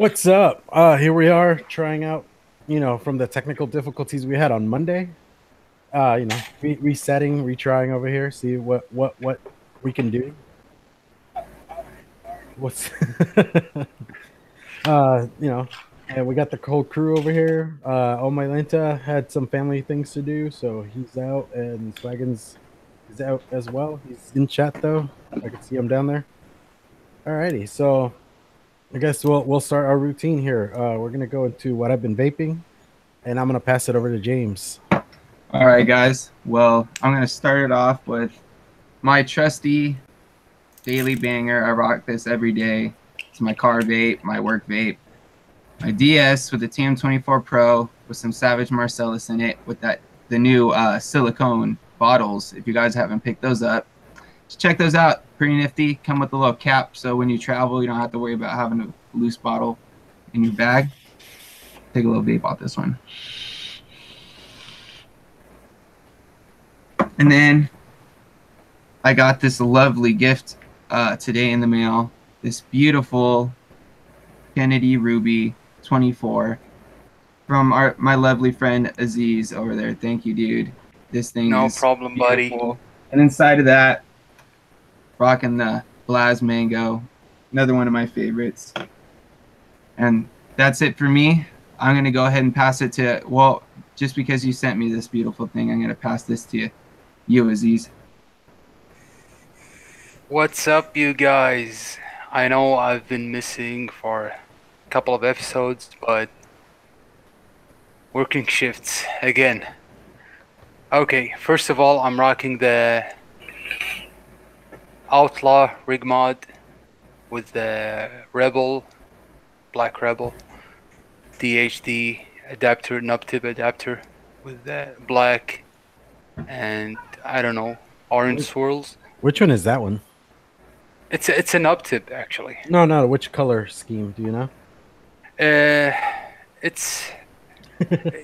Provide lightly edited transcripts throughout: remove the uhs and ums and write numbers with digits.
What's up? Here we are trying out, from the technical difficulties we had on Monday. Resetting, retrying over here, see what we can do. What's and we got the whole crew over here. Ohm.My.Lanta had some family things to do, so he's out, and Swaggins is out as well. He's in chat though. I can see him down there. Alrighty, so I guess we'll start our routine here. We're gonna go into what I've been vaping, and I'm gonna pass it over to James. All right, guys. Well, I'm going to start it off with my trusty daily banger. I rock this every day. It's my car vape, my work vape, my DS with the TM24 Pro with some Savage Marcellus in it with the new silicone bottles. If you guys haven't picked those up, just check those out. Pretty nifty. Come with a little cap, so when you travel, you don't have to worry about having a loose bottle in your bag. Take a little vape off this one. And then I got this lovely gift today in the mail. This beautiful Kennedy Ruby 24 from my lovely friend Aziz over there. Thank you, dude. This thing is problem, beautiful. buddy. And inside of that, rocking the Blaz Mango, another one of my favorites. And that's it for me. I'm going to go ahead and pass it to, well, just because you sent me this beautiful thing, I'm going to pass this to you, Aziz. What's up, you guys? I know I've been missing for a couple of episodes, but working shifts again. Okay, first of all, I'm rocking the Outlaw rig mod with the Rebel, Black Rebel, DHD adapter, nub tip adapter with the black and I don't know, orange swirls. Which one is that one? It's an up tip actually. No. Which color scheme do you know? It's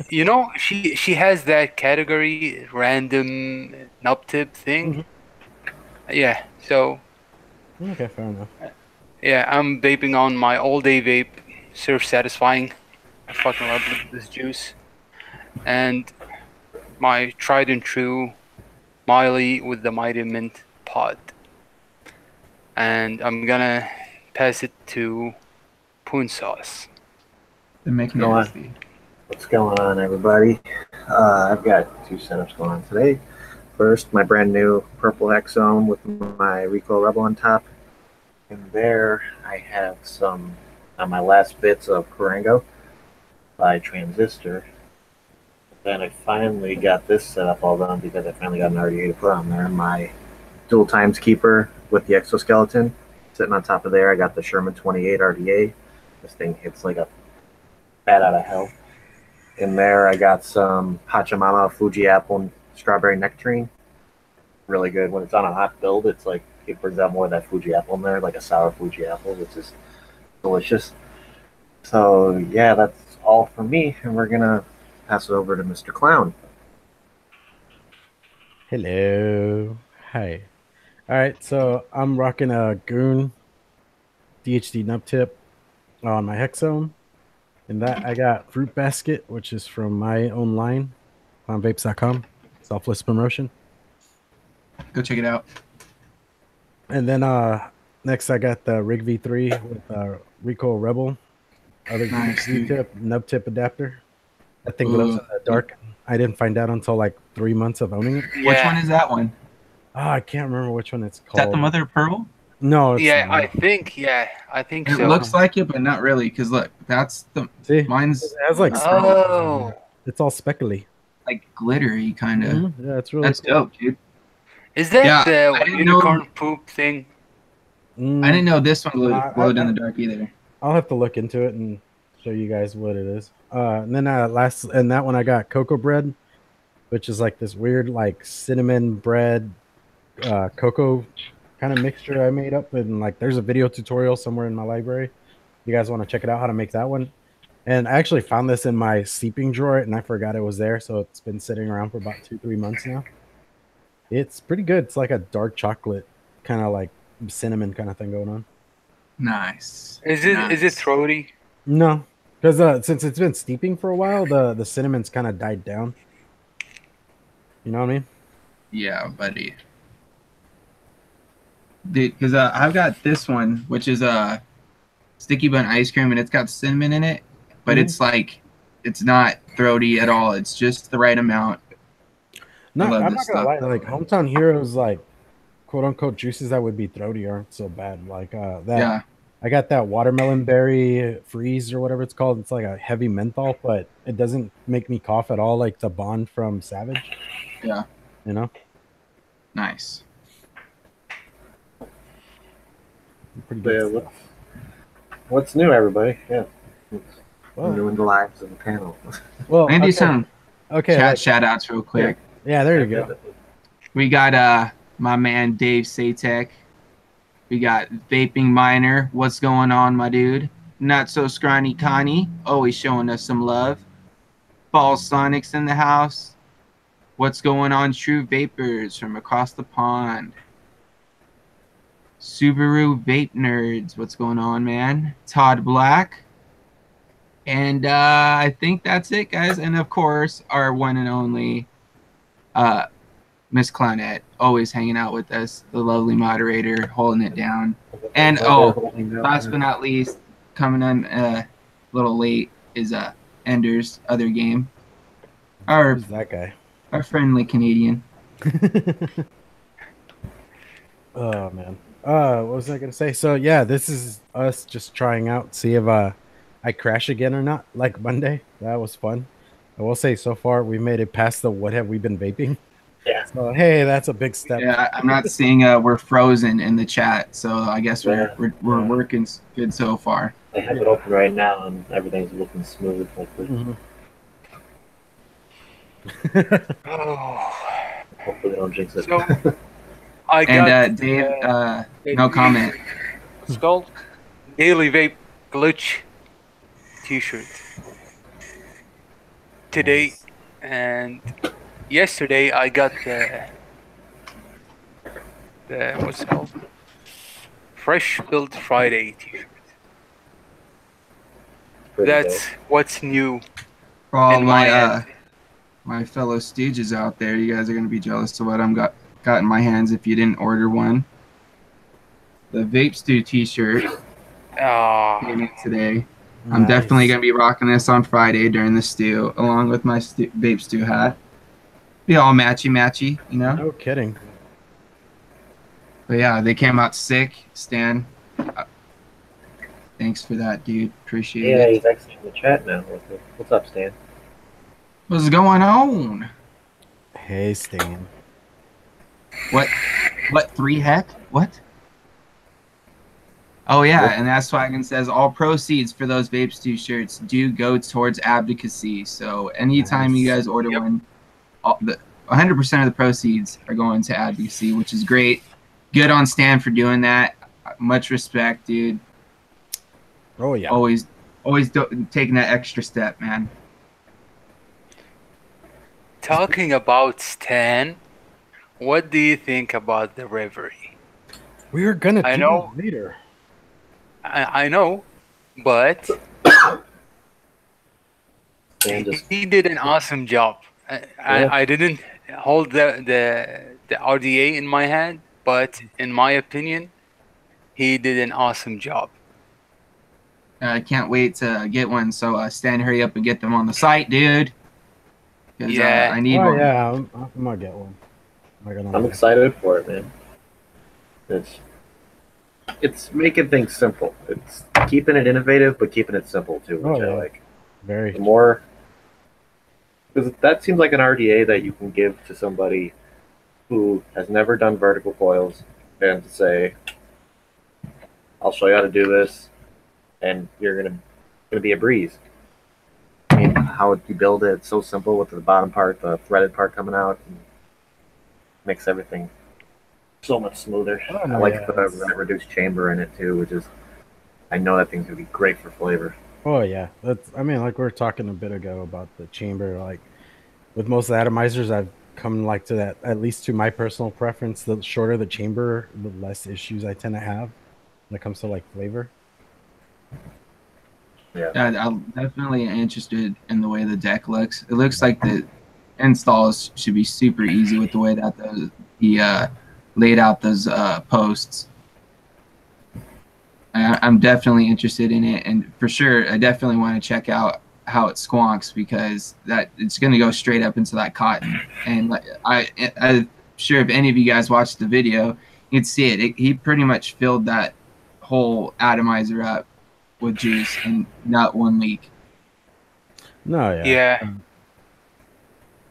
you know, she has that category random nub tip thing. Mm-hmm. Yeah, so Okay, fair enough. yeah, I'm vaping on my all day vape, surf satisfying. I fucking love this juice. And my tried and true Miley with the Mighty Mint pod. And I'm gonna pass it to PoonSauce. The Mcnasty. What's going on, everybody? I've got two setups going on today. First, my brand new purple Exome with my Recoil Rebel on top. And there I have some on my last bits of Corango by Transistor. Then I finally got this set up all done because I finally got an RDA to put on there. My dual times keeper with the exoskeleton sitting on top of there. I got the Sherman 28 RDA. This thing hits like a bat out of hell. In there I got some Pachamama Fuji Apple Strawberry Nectarine. Really good. When it's on a hot build, it's like it brings out more of that Fuji Apple in there, like a sour Fuji Apple, which is delicious. So yeah, that's all for me, and we're gonna pass it over to Mr. Clown. Hello. Hi. All right, so I'm rocking a Goon DHD nub tip on my Hexome. And that I got Fruit Basket, which is from my own line, clownvapes.com. Selfless promotion. Go check it out. And then next I got the Rig V3 with Recoil Rebel. Other Nice, tip, nub tip adapter. That thing glows in the dark. I didn't find out until like 3 months of owning it. Yeah. Which one is that one? I can't remember which one it's Is called. that the Mother of Pearl? No, it's Yeah, not. I think It so. looks like it, but not really. Because look, that's the See, mine's. it has like Oh, it's all speckly. Like glittery kind of. Yeah, it's really That's cool. dope, dude. is that Yeah, the I didn't unicorn know- poop thing? I didn't know this one glowed in I- the dark either. I'll have to look into it and show you guys what it is. And then that one I got cocoa bread, which is like this weird like cinnamon bread, cocoa kind of mixture I made up. And like there's a video tutorial somewhere in my library. You guys want to check it out how to make that one? And I actually found this in my sleeping drawer and I forgot it was there, so it's been sitting around for about 2-3 months now. It's pretty good. It's like a dark chocolate kind of like cinnamon kind of thing going on. Nice. Is it Nice. throaty? No, because since it's been steeping for a while, the cinnamon's kind of died down. You know what I mean? Yeah, buddy. Because I've got this one, which is a sticky bun ice cream, and it's got cinnamon in it, but Mhm. it's like it's not throaty at all. It's just the right amount. I love I'm this not gonna stuff. lie. Like Hometown Heroes, like quote unquote juices that would be throaty aren't so bad. Like that. Yeah, I got that watermelon berry freeze or whatever it's called. It's like a heavy menthol, but it doesn't make me cough at all, like the Bond from Savage. yeah, You know, nice. pretty Yeah, good stuff. what's new, everybody? Yeah. Well, New in the lives of the panel. well, I'm gonna do okay, some okay, chat like, shout outs real quick. yeah, there you go. We got my man Dave Satek. We got Vaping Miner. What's going on, my dude? Not so scrawny Connie, always showing us some love. Ball Sonics in the house. What's going on, True Vapors from across the pond? Subaru Vape Nerds. What's going on, man? Todd Black. And I think that's it, guys. And of course, our one and only Miss Clownette, always hanging out with us, the lovely moderator, holding it down. And last but not least, coming in a little late is Ender's other game. Who's that guy? Our friendly Canadian. Oh man. What was I gonna say? So yeah, this is us just trying out, see if I crash again or not. Like Monday, that was fun. I will say so far we made it past the what have we been vaping. Yeah. So hey, that's a big step. Yeah, I'm not seeing we're frozen in the chat, so I guess we're working good so far. I have it open right now, and everything's looking smooth. Hopefully, they don't jinx it. So I got And Dave, no comment. What's it called? Daily Vape Glitch T-shirt today, and yesterday I got the what's it called? Fresh Build Friday T-shirt. That's what's new. For all in my end. my fellow stooges out there, you guys are gonna be jealous of what I'm got in my hands if you didn't order one. The Vape Stew T-shirt came in today. I'm definitely gonna be rocking this on Friday during the stew, along with my Vape Stew hat. Be all matchy, you know. No kidding. But yeah, they came out sick. Stan, thanks for that, dude. Appreciate it. Yeah, he's actually in the chat now. What's up, Stan? What's going on? Hey Stan. What 3 heck? What? Oh yeah, and that Swaggin says all proceeds for those Vape Stew shirts do go towards Advocacy. So anytime you guys order one, 100% of the proceeds are going to Advocacy, which is great. Good on Stan for doing that. Much respect, dude. Oh yeah. Always taking that extra step, man. Talking about Stan, what do you think about the Reverie? We're gonna I do know. it later. I know, but he did an awesome job. I didn't hold the RDA in my hand, but in my opinion, he did an awesome job. I can't wait to get one. So Stan, hurry up and get them on the site, dude. Yeah. I need one. Yeah, I'm gonna get one. I'm excited for it, man. It's making things simple. It's keeping it innovative, but keeping it simple too, which I like. Very. The more, because that seems like an RDA that you can give to somebody who has never done vertical coils, and to say, "I'll show you how to do this," and you're gonna be a breeze. I mean, how you build it, it's so simple with the bottom part, the threaded part coming out, and makes everything so much smoother. Oh, no, I like yeah, the reduced chamber in it too, which is, I know that thing's gonna be great for flavor. Oh yeah, that's. I mean, like we were talking a bit ago about the chamber. Like with most atomizers, I've come like to that. At least to my personal preference, the shorter the chamber, the less issues I tend to have when it comes to like flavor. Yeah. I'm definitely interested in the way the deck looks. It looks like the installs should be super easy with the way that he laid out those posts. I'm definitely interested in it, and for sure, I definitely want to check out how it squonks because that it's going to go straight up into that cotton. And I'm sure if any of you guys watched the video, you'd see it. He pretty much filled that whole atomizer up with juice and not one leak. No, yeah. Yeah.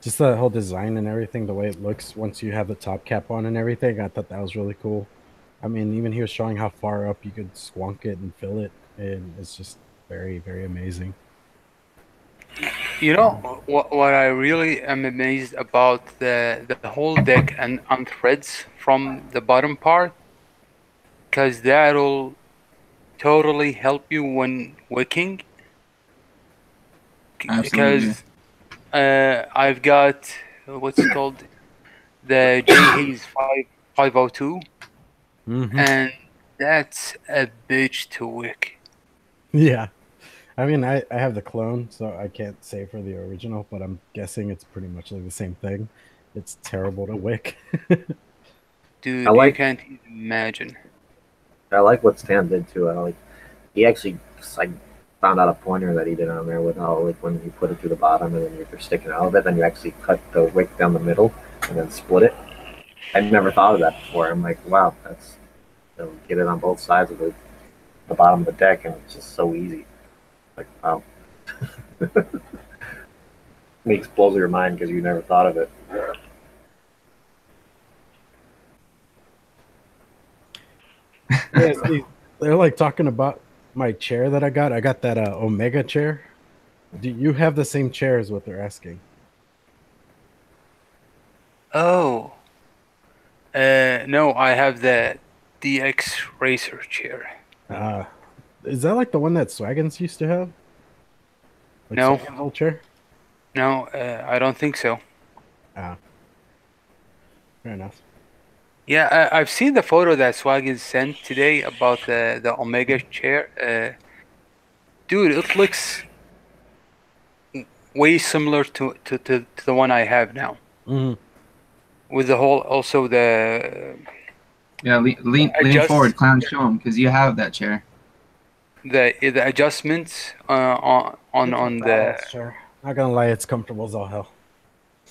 Just the whole design and everything, the way it looks once you have the top cap on and everything, I thought that was really cool. I mean, even he was showing how far up you could squonk it and fill it, and it's just very, very amazing. You know what I really am amazed about the whole deck and on threads from the bottom part, because that'll totally help you when wicking. Absolutely. Because I've got what's it called, the J Haze 502, and that's a bitch to wick. Yeah. I mean, I have the clone, so I can't say for the original, but I'm guessing it's pretty much like the same thing. It's terrible to wick. Dude, like- you can't even imagine. I like what Stan did too. He actually like found out a pointer that he did on there with how like when you put it through the bottom and then you're sticking out of it, then you actually cut the wick down the middle and then split it. I'd never thought of that before. I'm like, wow, that's get it on both sides of the bottom of the deck, and it's just so easy. Like, wow. Blows your mind because you never thought of it. Yeah, see, they're like talking about my chair that I got. I got that Omega chair. Do you have the same chair is what they're asking? Oh, no, I have the DX Racer chair. Is that like the one that Swaggins used to have? Like No. Swaggins' old chair? No, I don't think so. Fair enough. Yeah, I've seen the photo that Swaggins sent today about the Omega chair. Dude, it looks way similar to the one I have now. With the whole, also the lean forward, clown, show him because you have that chair. The adjustments on the chair. Not gonna lie, it's comfortable as all hell.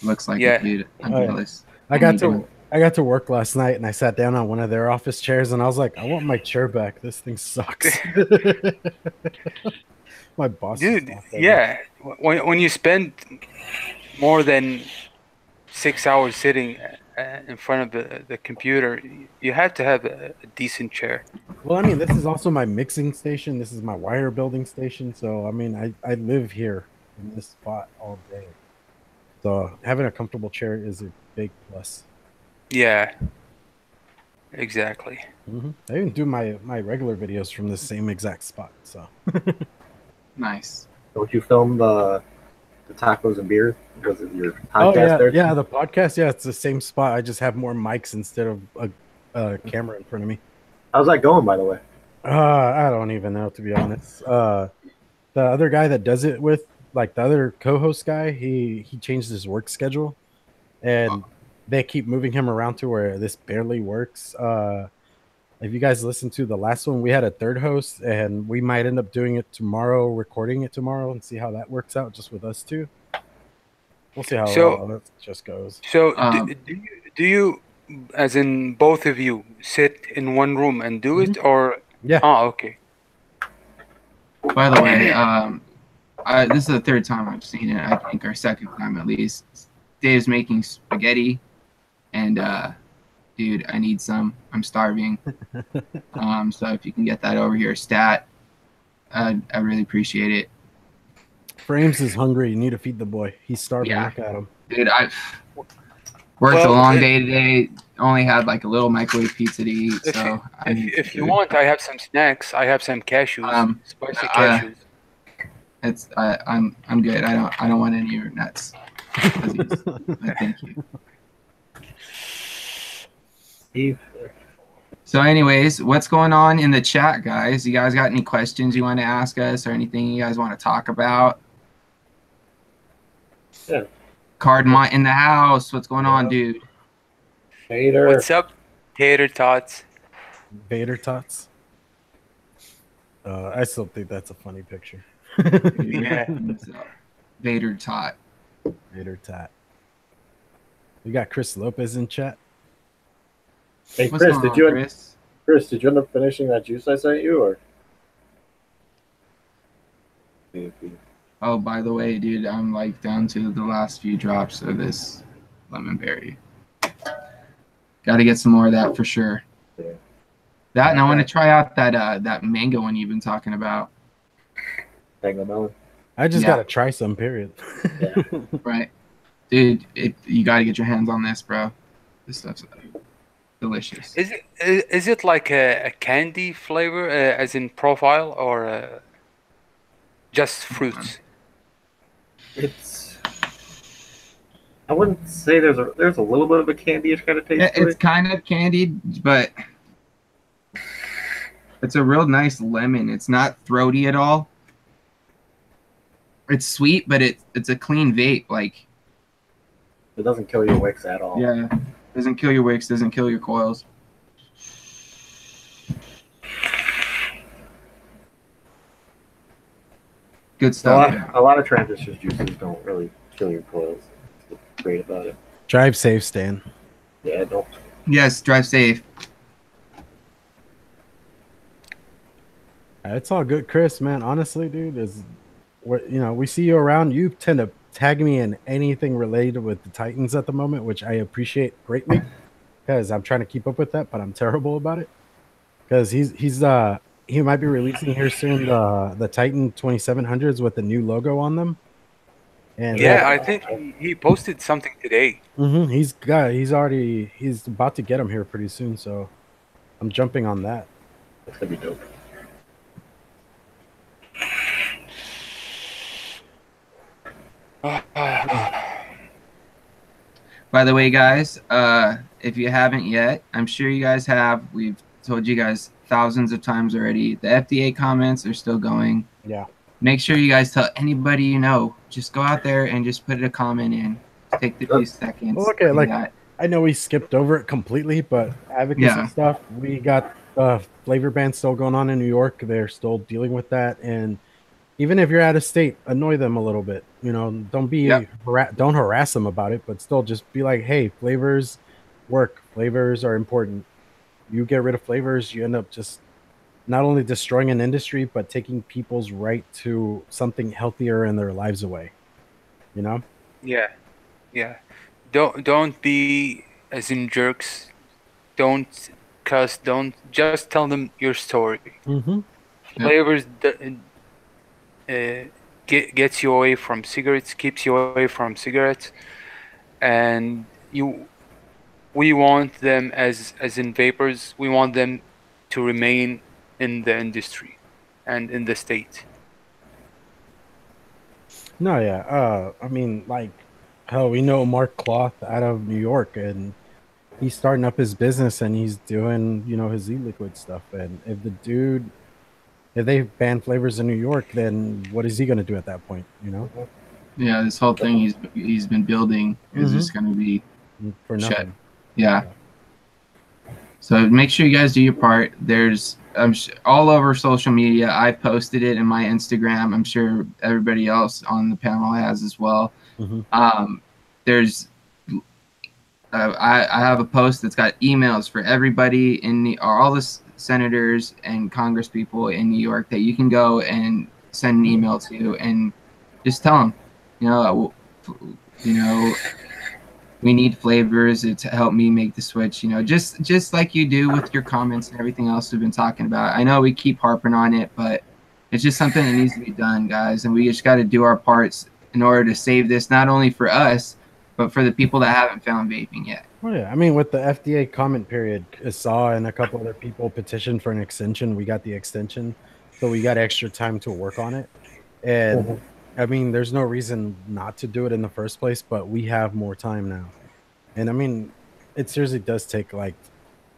Looks like Yeah. it, dude. I'm jealous. I got to work last night and I sat down on one of their office chairs and I was like, I want my chair back. This thing sucks. My boss. Dude, yeah. When you spend more than 6 hours sitting in front of the computer, you have to have a decent chair. Well, I mean, this is also my mixing station. This is my wire building station. So, I mean, I live here in this spot all day. So having a comfortable chair is a big plus. Yeah, exactly. I even do my regular videos from the same exact spot. So nice. Don't you film the tacos and beer? Was it your podcast? Oh yeah, there? yeah, the podcast. Yeah, it's the same spot. I just have more mics instead of a camera in front of me. How's that going, by the way? I don't even know, to be honest. The other guy that does it with, like the other co-host guy, he changed his work schedule, and they keep moving him around to where this barely works. If you guys listen to the last one, we had a third host, and we might end up doing it tomorrow, recording it tomorrow, and see how that works out just with us two. We'll see how that just goes. So, do you, as in both of you, sit in one room and do it, or? Yeah. Oh, okay. By the way, this is the third time I've seen it. I think, or second time at least. Dave's making spaghetti, and dude, I need some. I'm starving. So if you can get that over here, stat, I really appreciate it. Frames is hungry. You need to feed the boy. He's starving. Yeah. Look at him. Dude, I've worked a long day today. Only had like a little microwave pizza to eat. So if you want, I have some snacks. I have some cashews, spicy cashews. I'm good. I don't want any of your nuts. Thank you. Steve, So, anyways, what's going on in the chat, guys? You guys got any questions you want to ask us or anything you guys want to talk about? Yeah. Cardmont in the house. What's going on, dude? Hater. What's up, tater tots? Vader tots. I still think that's a funny picture. Yeah. Vader tot. Vader tot. We got Chris Lopez in chat. Hey, What's Chris, going did on, you Chris? did you end up finishing that juice I sent you, or? Oh, by the way, dude, I'm like down to the last few drops of this lemon berry. Got to get some more of that for sure. Yeah. That, and I want to try out that mango one you've been talking about. Mango melon. I just Yeah. gotta try some. Period. Yeah. Right, dude. You got to get your hands on this, bro. This stuff's delicious. Is it like a candy flavor, as in profile, or just fruits? It's. I wouldn't say there's a little bit of a candyish kind of taste to It's it. kind of candied, but it's a real nice lemon. It's not throaty at all. It's sweet, but it's a clean vape. Like, It doesn't kill your wicks at all. yeah, doesn't kill your wicks, doesn't kill your coils. Good stuff. A lot of transition juices don't really kill your coils. That's what's great about it. Drive safe, Stan. Yeah, don't. Yes, drive safe. It's all good, Chris. Man, honestly, dude, is what we see you around. You tend to tag me in anything related with the Titans at the moment, which I appreciate greatly because I'm trying to keep up with that, but I'm terrible about it. Because he might be releasing here soon the Titan 2700s with the new logo on them. And Yeah, I think he posted something today. he's about to get them here pretty soon, so I'm jumping on that. That's gonna be dope. By the way, guys, if you haven't yet, I'm sure you guys have. We've told you guys thousands of times already. The FDA comments are still going. Yeah. Make sure you guys tell anybody you know. Just go out there and just put a comment in. Take the few seconds. Well, okay, do like that. I know we skipped over it completely, but advocacy stuff, we got flavor bans still going on in New York. They're still dealing with that, and even if you're out of state, annoy them a little bit. Don't be don't harass them about it, but still just be like, hey, flavors work. Flavors are important. You get rid of flavors, you end up just not only destroying an industry, but taking people's right to something healthier in their lives away. Yeah. Don't be as in jerks. Don't cuss. Don't just tell them your story. Flavors gets you away from cigarettes, keeps you away from cigarettes, and we want them as in vapors. We want them to remain in the industry and in the state. No, yeah. I mean, like, hell, we know Mark Cloth out of New York, and he's starting up his business, and he's doing, his e-liquid stuff. And if they ban flavors in New York, then what is he going to do at that point? Yeah, this whole thing he's been building is just going to be for shut. nothing. Yeah. So make sure you guys do your part. There's all over social media. I posted it in my Instagram. I'm sure everybody else on the panel has as well. There's I have a post that's got emails for everybody all the senators and Congress people in New York that you can go and send an email to and just tell them, we need flavors to help me make the switch. Just like you do with your comments and everything else we've been talking about. I know we keep harping on it, but it's just something that needs to be done, guys. And we just got to do our parts in order to save this, not only for us, but for the people that haven't found vaping yet. Oh yeah, I mean, with the FDA comment period, Saw and a couple other people petitioned for an extension. We got the extension, so we got extra time to work on it. And I mean, there's no reason not to do it in the first place, but we have more time now. And I mean, it seriously does take like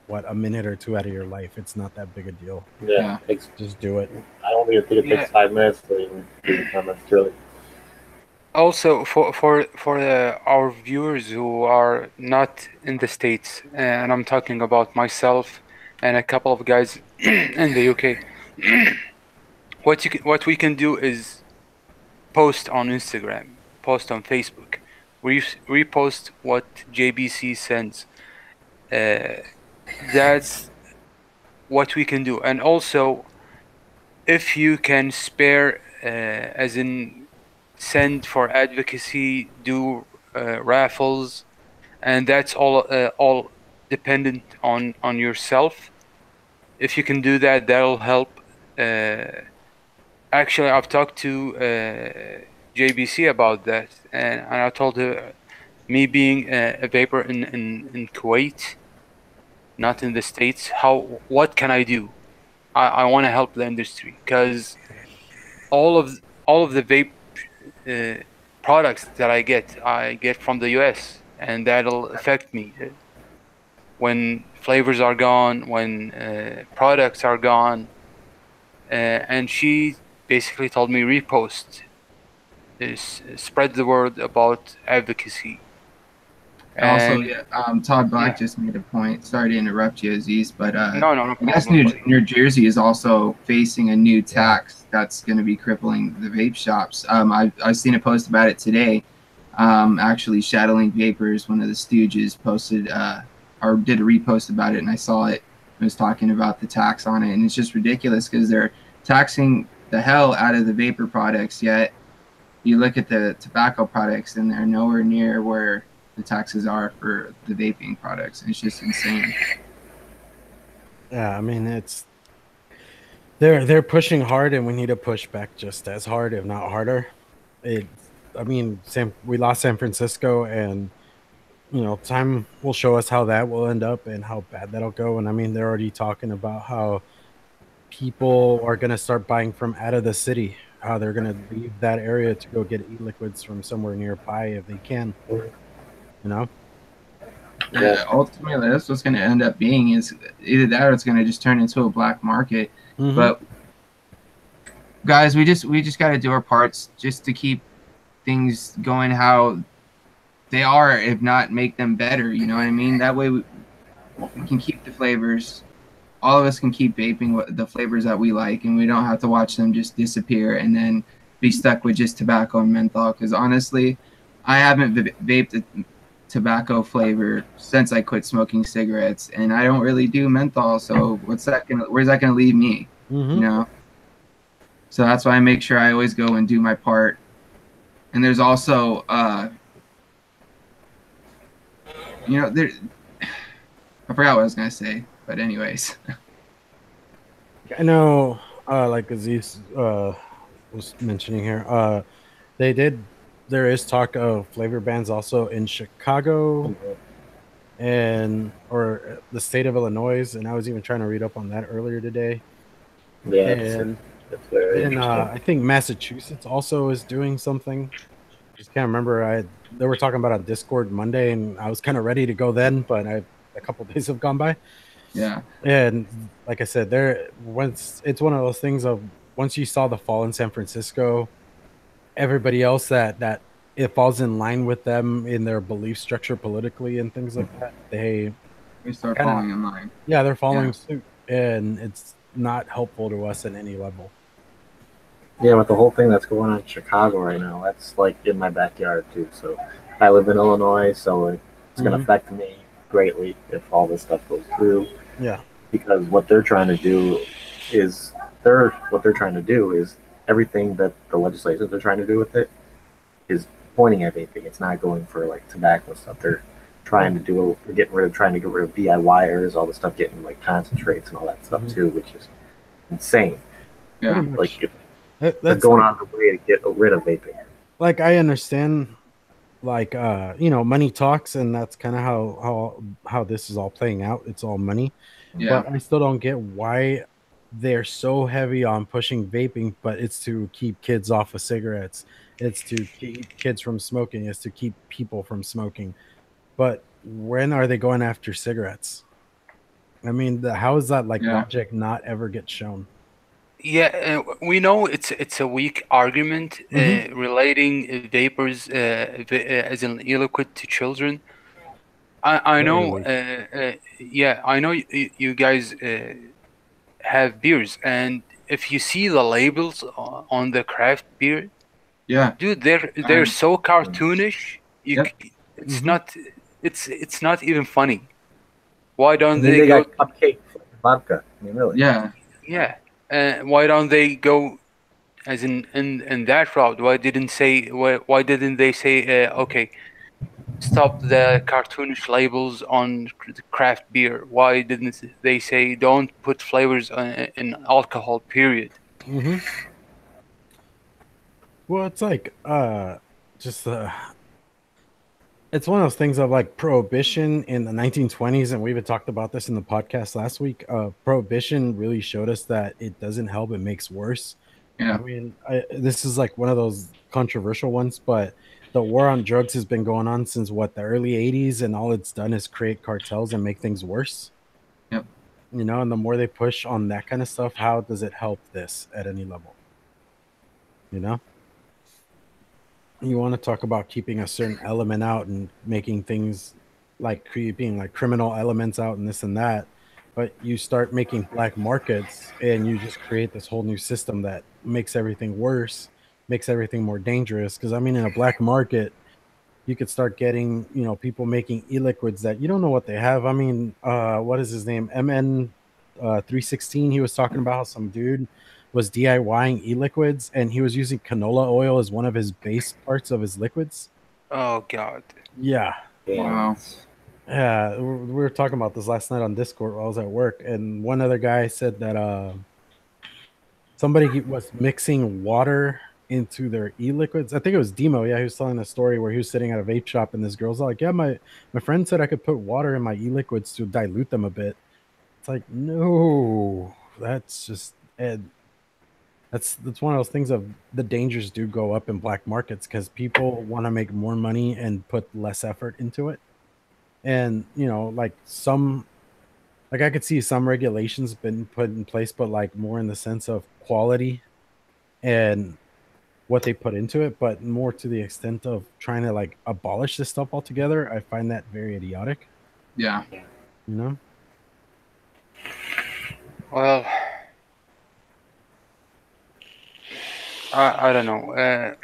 a minute or two out of your life. It's not that big a deal. Yeah. Just do it. I don't even think it takes 5 minutes to even do the comments, really. Also, for our viewers who are not in the States, and I'm talking about myself and a couple of guys in the UK, what we can do is post on Instagram, post on Facebook, repost what JBC sends. That's what we can do. And also, if you can spare, as in send for advocacy, do raffles, and that's all dependent on yourself. If you can do that, that'll help. Actually, I've talked to JBC about that, and I told her, me being a vapor in Kuwait, not in the States, what can I do? I want to help the industry because all of the vape products that I get from the US, and that'll affect me when flavors are gone, when products are gone. And she basically told me repost, spread the word about advocacy. Also, And yeah, Todd Black just made a point. Sorry to interrupt you, Aziz, but no I guess problem, New Jersey is also facing a new tax that's going to be crippling the vape shops. I've seen a post about it today. Actually, Shadowlink Vapors, one of the Stooges, posted or did a repost about it, and I saw it. It was talking about the tax on it, and it's just ridiculous because they're taxing the hell out of the vapor products, yet you look at the tobacco products and they're nowhere near where the taxes are for the vaping products. It's just insane. Yeah, I mean they're pushing hard, and we need to push back just as hard, if not harder. We lost San Francisco, and time will show us how that will end up and how bad that'll go. And I mean, they're already talking about how people are going to start buying from out of the city, how they're going to leave that area to go get e-liquids from somewhere nearby if they can. Yeah, ultimately, that's what's going to end up being is either that or it's going to just turn into a black market. Mm-hmm. But guys, we just got to do our parts just to keep things going how they are, if not make them better. You know what I mean? That way we can keep the flavors. All of us can keep vaping the flavors that we like, and we don't have to watch them just disappear and then be stuck with just tobacco and menthol. Because honestly, I haven't vaped a tobacco flavor since I quit smoking cigarettes, and I don't really do menthol. So where's that gonna leave me? Mm-hmm. So that's why I make sure I always go and do my part. And there's also there. I forgot what I was gonna say, but anyways. I know, like Aziz was mentioning here, there is talk of flavor bans also in Chicago or the state of Illinois, and I was even trying to read up on that earlier today. Yeah, and that's very interesting. I think Massachusetts also is doing something. Just can't remember. They were talking about on Discord Monday, and I was kind of ready to go then, but a couple days have gone by. Yeah. And like I said, it's one of those things of once you saw the fall in San Francisco, everybody else that it falls in line with them in their belief structure politically and things like that, they start falling in line. Yeah, they're following suit, and it's not helpful to us at any level. Yeah, with the whole thing that's going on in Chicago right now, that's like in my backyard too. So I live in Illinois, so it's going to affect me greatly if all this stuff goes through. Yeah, because what they're trying to do is everything that the legislators are trying to do with it is pointing at vaping. It's not going for like tobacco stuff. They're trying to get rid of DIYers, all the stuff getting like concentrates and all that stuff too, which is insane. Yeah, like they're going on the way to get rid of vaping. Like I understand, like money talks, and that's kind of how this is all playing out. It's all money. Yeah. But I still don't get why they're so heavy on pushing vaping, but it's to keep kids off of cigarettes. It's to keep kids from smoking. It's to keep people from smoking. But when are they going after cigarettes? I mean, how is that like Yeah. logic not ever get shown? Yeah, we know it's a weak argument relating vapors as an e-liquid to children. I Very know, weak. yeah, I know you guys have beers, and if you see the labels on the craft beer, Yeah. dude, they're so cartoonish. Yep. It's not it's not even funny. Why I don't mean, they they go? got cupcake vodka. I mean, really. Yeah. Yeah, why don't they go as in that route? Why didn't they say okay, stop the cartoonish labels on the craft beer? Why didn't they say don't put flavors in alcohol? Period. Mm-hmm. Well, it's like just it's one of those things of like prohibition in the 1920s, and we even talked about this in the podcast last week. Prohibition really showed us that it doesn't help; it makes worse. I Yeah. mean, this is like one of those controversial ones, but the war on drugs has been going on since what, the early 80s, and all it's done is create cartels and make things worse. Yep. You know, and the more they push on that kind of stuff, how does it help this at any level? You know, you want to talk about keeping a certain element out and making things like creeping like criminal elements out and this and that, but you start making black markets and you just create this whole new system that makes everything worse, makes everything more dangerous. Because I mean, in a black market, you could start getting, you know, people making e-liquids that you don't know what they have. I mean, what is his name, MN 316, he was talking about how some dude was DIYing e-liquids and he was using canola oil as one of his base parts of his liquids. Oh God. Yeah. Wow. Yeah, we were talking about this last night on Discord while I was at work, and one other guy said that somebody was mixing water into their e-liquids. I think it was Demo. Yeah, he was telling a story where he was sitting at a vape shop, and this girl's like, "Yeah, my friend said I could put water in my e-liquids to dilute them a bit." It's like, no, that's just and that's one of those things of the dangers do go up in black markets because people want to make more money and put less effort into it. And you know, like I could see some regulations been put in place, but like more in the sense of quality and what they put into it, but more to the extent of trying to like abolish this stuff altogether. I find that very idiotic. Yeah. You know? Well, I don't know.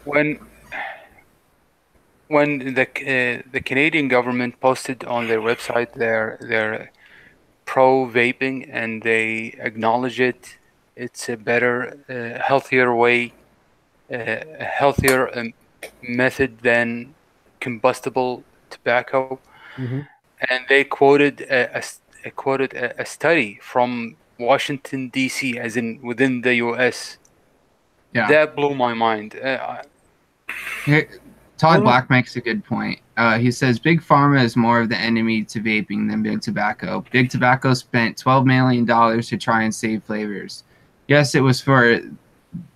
When the Canadian government posted on their website their pro vaping, and they acknowledge it, it's a better, healthier way, a healthier method than combustible tobacco. Mm-hmm. And they quoted a study from Washington D.C., as in within the U.S. Yeah. That blew my mind. Here, Todd Well, Black makes a good point. He says Big Pharma is more of the enemy to vaping than Big Tobacco. Big Tobacco spent $12 million to try and save flavors. Yes, it was for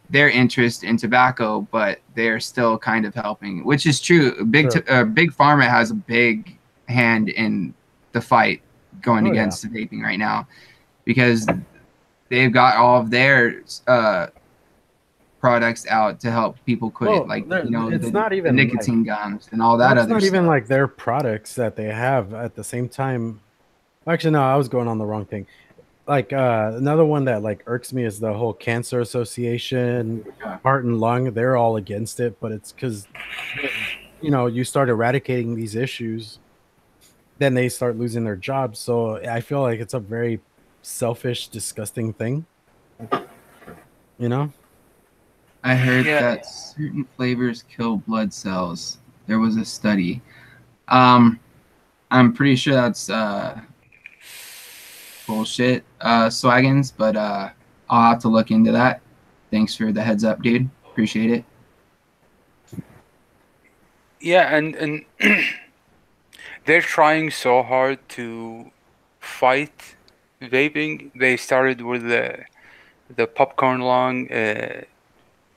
their interest in tobacco, but they're still kind of helping, which is true. Big Pharma has a big hand in the fight going against the vaping right now because they've got all of their products out to help people quit, like it's not the even nicotine gums and all that that's other not stuff. even like their products that they have at the same time. Actually, no, I was going on the wrong thing. Like another one that like irks me is the whole Cancer Association, Heart and Lung. They're all against it, but it's because you know, you start eradicating these issues, then they start losing their jobs. So I feel like it's a very selfish, disgusting thing. You know? I heard Yeah. that certain flavors kill blood cells. There was a study. I'm pretty sure that's bullshit, Swaggins, but I'll have to look into that. Thanks for the heads up, dude. Appreciate it. Yeah, and they're trying so hard to fight vaping. They started with the popcorn lung.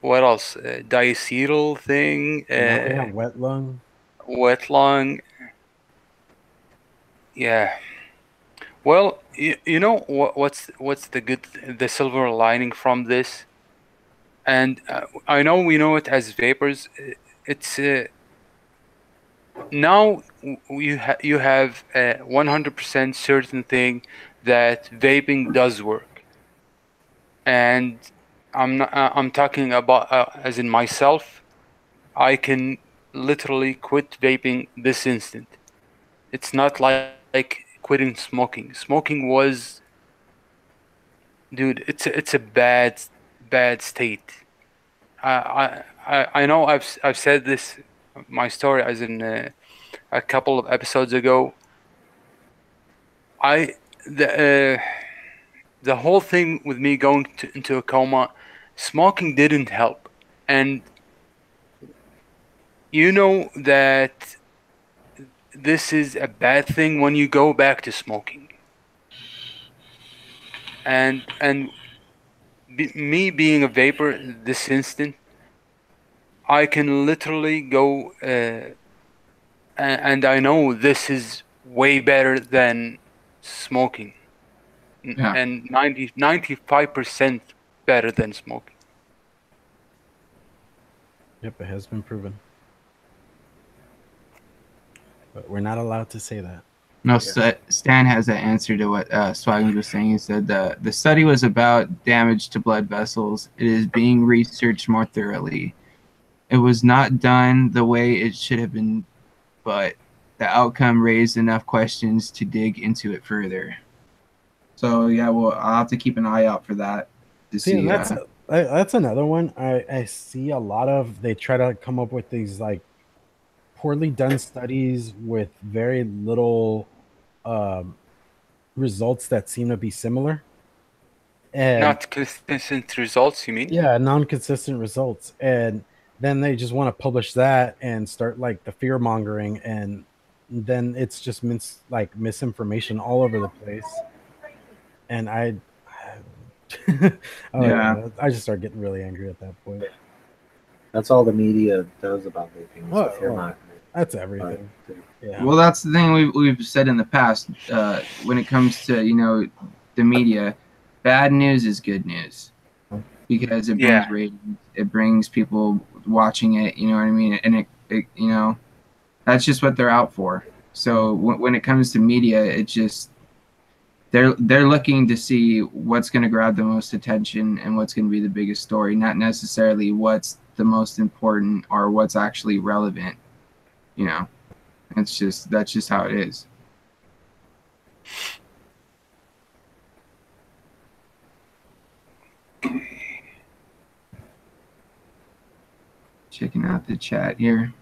What else? Diacetyl thing. Now they have wet lung. Wet lung. Yeah. Well, you know what's the silver lining from this? And I know we know it as vapors. It's now you have a 100% certain thing that vaping does work, and I'm talking about as in myself. I can literally quit vaping this instant. It's not like quitting smoking. Smoking was, dude, it's a bad state. I know I've said this my story as in a couple of episodes ago. I the whole thing with me going into a coma, smoking didn't help, and you know that this is a bad thing when you go back to smoking, and me being a vapor this instant, I can literally go and I know this is way better than smoking. Yeah. And 95% better than smoking. Yep, it has been proven. But we're not allowed to say that. No, Stan has an answer to what Swagman was saying. He said the study was about damage to blood vessels. It is being researched more thoroughly. It was not done the way it should have been, but the outcome raised enough questions to dig into it further. So yeah, well, I'll have to keep an eye out for that to see. That's another one I see a lot of. They try to come up with these like poorly done studies with very little results that seem to be similar. And not consistent results, you mean? Yeah, non-consistent results. And then they just want to publish that and start like the fear mongering, and then it's just misinformation all over the place. And I I just start getting really angry at that point. That's all the media does about vaping. That's everything. Yeah. Well, that's the thing we've said in the past. When it comes to the media, bad news is good news because it brings ratings, it brings people watching it. You know what I mean? And it that's just what they're out for. So when it comes to media, it just they're looking to see what's going to grab the most attention and what's going to be the biggest story, not necessarily what's the most important or what's actually relevant. That's just how it is. Checking out the chat here.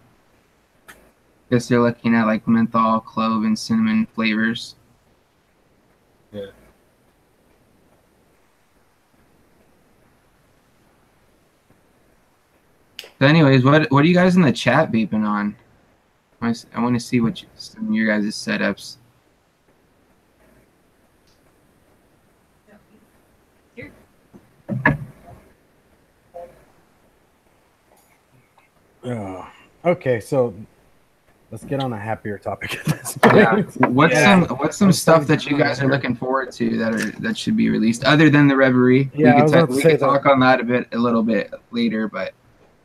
Guess they're looking at like menthol, clove, and cinnamon flavors. Yeah. So anyways, what are you guys in the chat vaping on? I want to see what some of your guys' setups. Okay, so let's get on a happier topic. Yeah. What's some stuff that you guys are looking forward to that should be released other than the Reverie? Yeah, we could talk on that a little bit later, but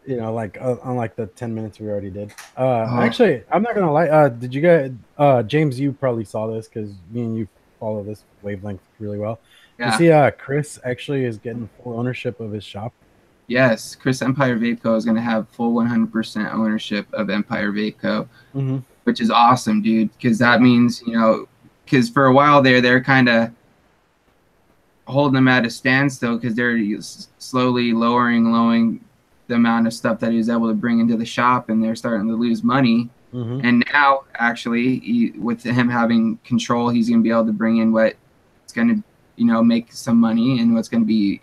like unlike the 10 minutes we already did. Actually, I'm not gonna lie. Did you guys, James? You probably saw this because me and you follow this wavelength really well. Yeah. You see, Chris actually is getting full ownership of his shop. Yes, Chris Empire Vape Co. is going to have full 100% ownership of Empire Vape Co., which is awesome, dude, because that means, because for a while they're kind of holding them at a standstill because they're slowly lowering the amount of stuff that he was able to bring into the shop, and they're starting to lose money. And now, actually, with him having control, he's going to be able to bring in what it's going to make some money and what's going to be,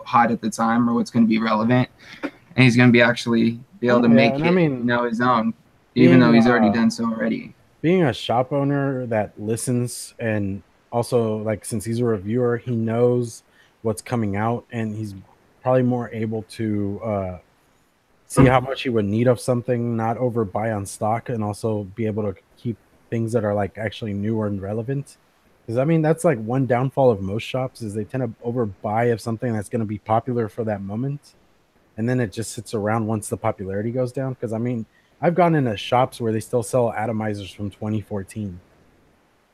hot at the time or what's going to be relevant. And he's going to be able to make it, his own, even though he's already done so already. Being a shop owner that listens, and also like, since he's a reviewer, he knows what's coming out, and he's probably more able to see how much he would need of something, not overbuy on stock, and also be able to keep things that are like actually new and relevant. Because I mean, that's like one downfall of most shops is they tend to overbuy of something that's going to be popular for that moment, and then it just sits around once the popularity goes down. Because I mean, I've gone into shops where they still sell atomizers from 2014,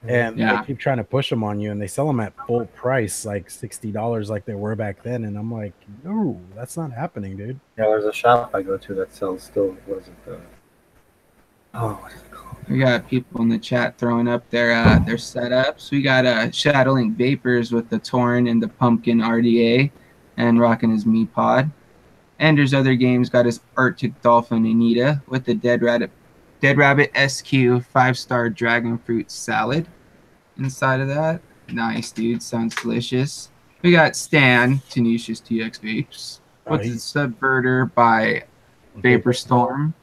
and they Yeah. keep trying to push them on you, and they sell them at full price, like $60, like they were back then. And I'm like, no, that's not happening, dude. Yeah, there's a shop I go to that sells still. What is it? What is it called? We got people in the chat throwing up their setups. We got Shadowlink Vapors with the Torn and the Pumpkin RDA, and rocking his Me Pod. Ender's other games got his Arctic Dolphin Anita with the Dead Rabbit SQ 5-star Dragon Fruit Salad inside of that. Nice, dude. Sounds delicious. We got Stan Tenacious TX Vapes with the Subverter by Vapor Storm.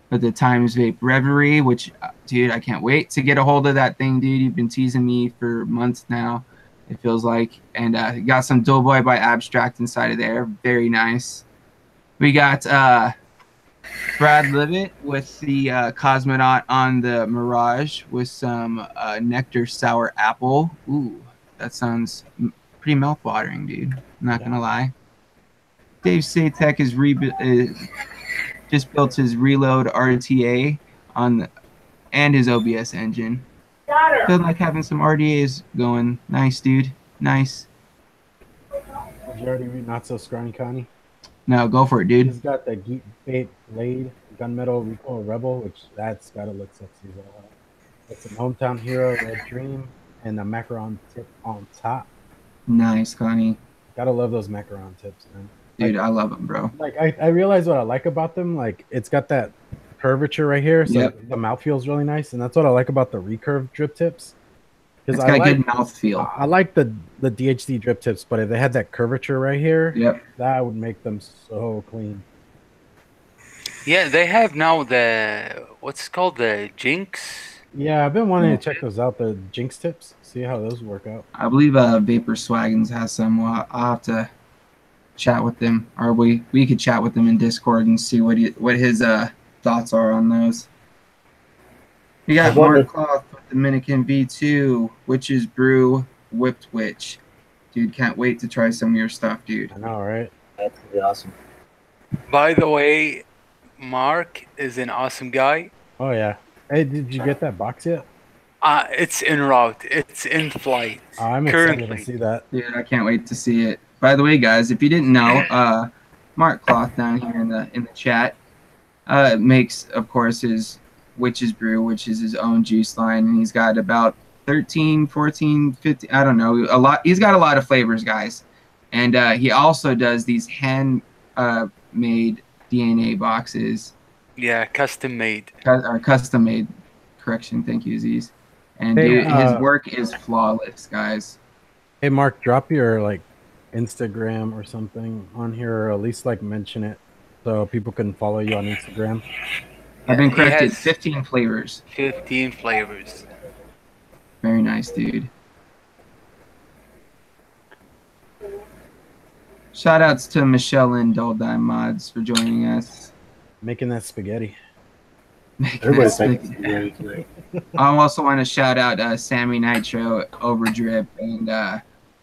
With the Times Vape Reverie, which, dude, I can't wait to get a hold of that thing, dude. You've been teasing me for months now, it feels like. And got some Doughboy by Abstract inside of there. Very nice. We got Brad Livet with the Cosmonaut on the Mirage with some Nectar Sour Apple. Ooh, that sounds pretty mouth-watering, dude. I'm not going to lie. Dave Satek is just built his Reload RTA and his OBS engine. Feel like having some RDAs going. Nice, dude. Nice. Did you already read Not So Scrawny Connie? No, go for it, dude. He's got the Geek Vape Blade Gunmetal Recoil Rebel, which that's gotta look sexy as well. It's an Hometown Hero Red Dream and a macaron tip on top. Nice, Connie. Gotta love those macaron tips, man. Dude, like, I love them, bro. Like I realize what I like about them. Like it's got that curvature right here, so the mouth feels really nice, and that's what I like about the recurve drip tips. It's got a good mouth feel. I like the DHD drip tips, but if they had that curvature right here, that would make them so clean. Yeah, they have now the what's called the Jinx. Yeah, I've been wanting to check those out, the Jinx tips, see how those work out. I believe Vapor Swaggins has some. I'll have to chat with them, or we could chat with them in Discord and see what his thoughts are on those. We got Mark Cloth with the Dominican V2, Witch's Brew, Whipped Witch. Dude, can't wait to try some of your stuff, dude. I know, right? That's gonna be awesome. By the way, Mark is an awesome guy. Oh yeah. Hey, did you get that box yet? It's en route. It's in flight. I'm excited to see that. Dude, I can't wait to see it. By the way, guys, if you didn't know, Mark Cloth down here in the chat makes, of course, his Witch's Brew, which is his own juice line, and he's got about 13, 14, 15, I don't know, a lot. He's got a lot of flavors, guys. And he also does these hand made DNA boxes. Yeah, custom made. Or custom made. Correction, thank you, Aziz. And dude, his work is flawless, guys. Hey, Mark, drop your like Instagram or something on here, or at least like mention it so people can follow you on Instagram. I've been corrected. 15 flavors. 15 flavors. Very nice, dude. Shout outs to Michelle and Dull Dime Mods for joining us. Making that spaghetti. Everybody's making spaghetti tonight. I also want to shout out Sammy Nitro, Overdrip, and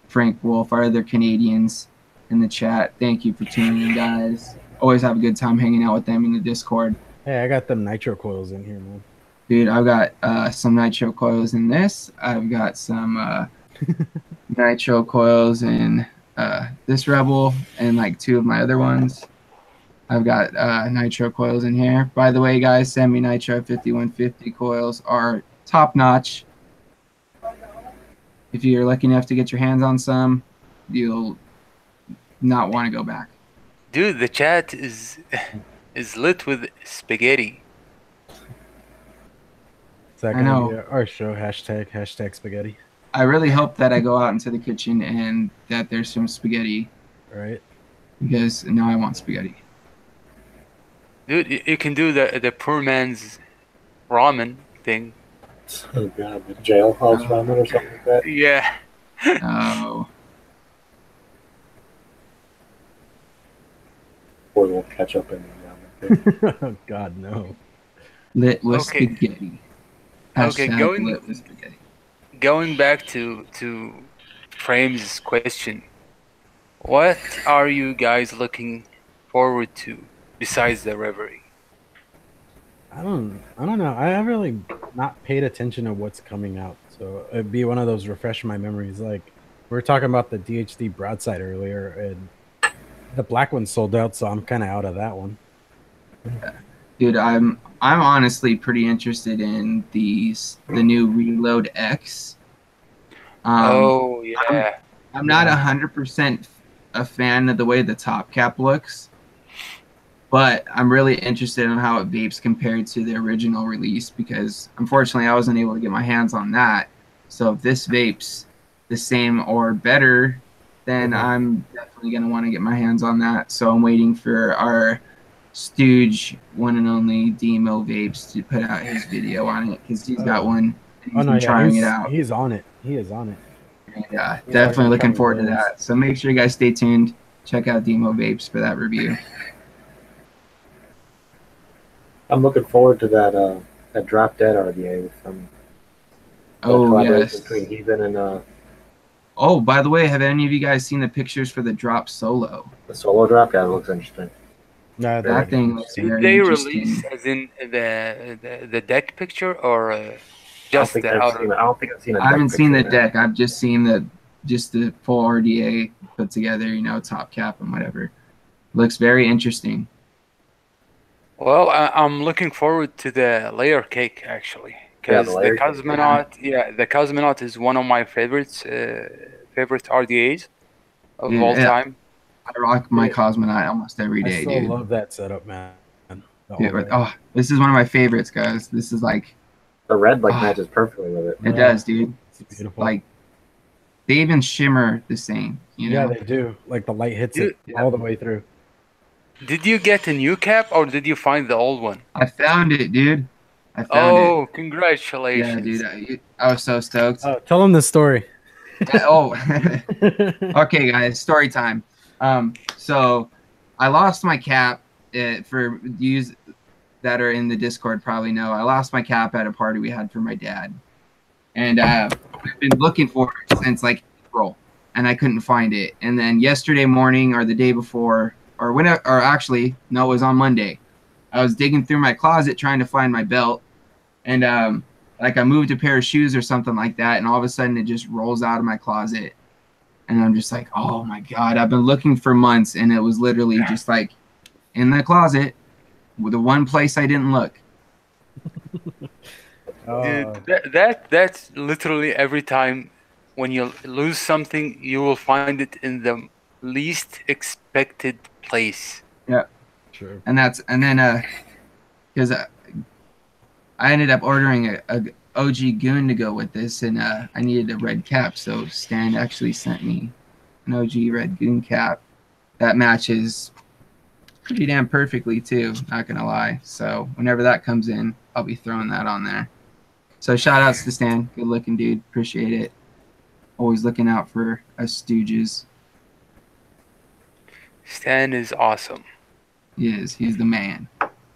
Frank Wolf, our other Canadians in the chat. Thank you for tuning in, guys. Always have a good time hanging out with them in the Discord. Hey, I got them nitro coils in here, man. Dude, I've got some nitro coils in this. I've got some nitro coils in this Rebel and like 2 of my other ones. I've got nitro coils in here. By the way, guys, Semi Nitro 5150 coils are top notch. If you're lucky enough to get your hands on some, you'll not want to go back. Dude, the chat is lit with spaghetti. Is that gonna be our show? Hashtag spaghetti. I really hope that I go out into the kitchen and that there's some spaghetti. Right. Because now I want spaghetti. Dude, you can do the poor man's ramen thing. Oh god, the jailhouse ramen or something like that? Yeah. Oh. Or we'll catch up in the ramen. Oh god, no. Lit with spaghetti. Okay, Hashtag lit with spaghetti. going back to Frame's question, what are you guys looking forward to besides the Reverie? I don't know. I have really not paid attention to what's coming out, so it'd be one of those refresh my memories. Like we were talking about the DHD broadside earlier, and the black one sold out, so I'm kind of out of that one. Dude, I'm honestly pretty interested in the new Reload X. Oh yeah. I'm not 100% a fan of the way the top cap looks, but I'm really interested in how it vapes compared to the original release because unfortunately I wasn't able to get my hands on that. So if this vapes the same or better, then I'm definitely going to want to get my hands on that. So I'm waiting for our Stooge one and only Demo Vapes to put out his video on it because he's got one and he's been trying it out. He's on it. He is on it. Yeah, definitely looking forward to that. So make sure you guys stay tuned. Check out Demo Vapes for that review. I'm looking forward to that Drop Dead RDA from yes, between Heathen and oh, by the way, have any of you guys seen the pictures for the Drop Solo? the solo drop. That looks interesting. No, that thing looks Did very they interesting. release as in the deck picture or just the outer? I don't think I've seen a deck I haven't seen the picture deck. I've just seen the full RDA put together, you know, top cap and whatever. Looks very interesting. Well, I'm looking forward to the layer cake actually, because the Cosmonaut, the Cosmonaut is one of my favorites, favorite RDAs of all time. I rock my Cosmonaut almost every day, dude. I still love that setup, man. Dude, oh, this is one of my favorites, guys. This is like the red matches perfectly with it. It does, dude. It's beautiful. Like they even shimmer the same, you know? Yeah, they do. Like the light hits it all the way through. Did you get a new cap or did you find the old one? I found it, dude. I found it. Oh, congratulations. Yeah, dude. I was so stoked. Tell them the story. Okay, guys, story time. So I lost my cap. For you that are in the Discord probably know, I lost my cap at a party we had for my dad. And I've been looking for it since like April, and I couldn't find it. And then yesterday morning or the day before, or actually, no, it was on Monday. I was digging through my closet trying to find my belt, and like I moved a pair of shoes or something like that, and all of a sudden it just rolls out of my closet, and I'm just like, oh my god! I've been looking for months, and it was literally just like in the closet, with the one place I didn't look. Dude, that's literally every time when you lose something, you will find it in the least expected place. Yeah, true. And then because I ended up ordering a OG Goon to go with this, and I needed a red cap, so Stan actually sent me an OG red Goon cap that matches pretty damn perfectly too, not gonna lie. So whenever that comes in, I'll be throwing that on there. So shout outs to Stan, good looking dude, appreciate it. Always looking out for us stooges. Stan is awesome. He is. He's the man.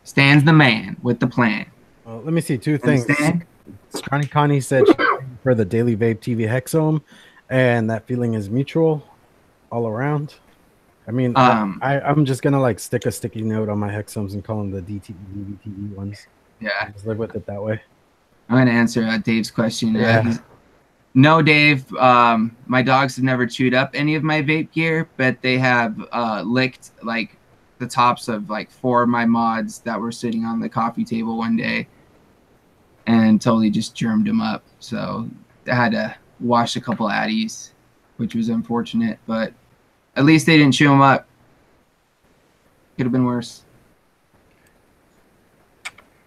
Stan's the man with the plan. Well, let me see two things. Stan? Scrawny Connie said she's for the Daily Vape TV Hexome, and that feeling is mutual all around. I mean, I'm just gonna like stick a sticky note on my Hexomes and call them the DVTV ones. Yeah, just live with it that way. I'm gonna answer Dave's question. Yeah. No, Dave. My dogs have never chewed up any of my vape gear, but they have licked like the tops of like 4 of my mods that were sitting on the coffee table one day, and totally just germed them up. So I had to wash a couple Addies, which was unfortunate, but at least they didn't chew them up. Could have been worse.